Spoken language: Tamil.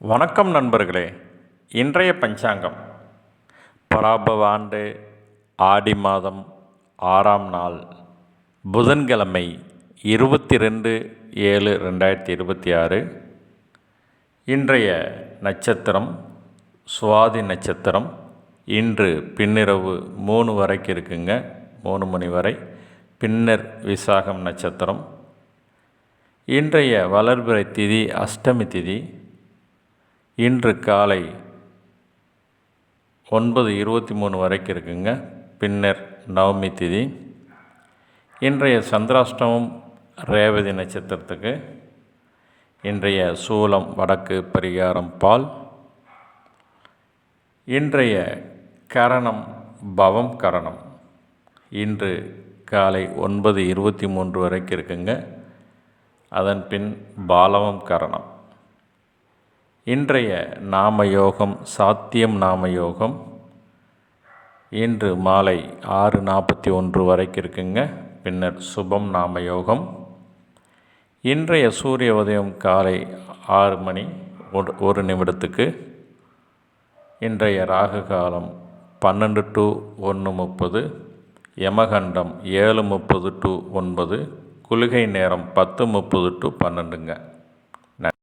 வணக்கம் நண்பர்களே. இன்றைய பஞ்சாங்கம் பராபவ ஆண்டு ஆடி மாதம் 6ஆம் நாள் புதன்கிழமை 22/7/2026. இன்றைய நட்சத்திரம் சுவாதி நட்சத்திரம். இன்று பின்னிரவு 3 வரைக்கும் இருக்குங்க, 3 மணி வரை. பின்னர் விசாகம் நட்சத்திரம். இன்றைய வளர்பிறை திதி அஷ்டமி திதி. இன்று காலை 9:23 வரைக்கும் இருக்குங்க, பின்னர் நவமி திதி. இன்றைய சந்திராஷ்டமம் ரேவதி நட்சத்திரத்துக்கு. இன்றைய சூலம் வடக்கு, பரிகாரம் பால். இன்றைய கரணம் பவம் கரணம். இன்று காலை 9:23 வரைக்கும் இருக்குங்க, அதன் பின் பாலவம் கரணம். இன்றைய நாமயோகம் சாத்தியம் நாமயோகம். இன்று மாலை 6:41 வரைக்கும் இருக்குங்க, பின்னர் சுபம் நாமயோகம். இன்றைய சூரிய உதயம் காலை 6 மணி 1 நிமிடத்துக்கு. இன்றைய ராகு காலம் 12 to 1:30, யமகண்டம் 7:30 to 9, குளிகை நேரம் 10:30 to 12ங்க.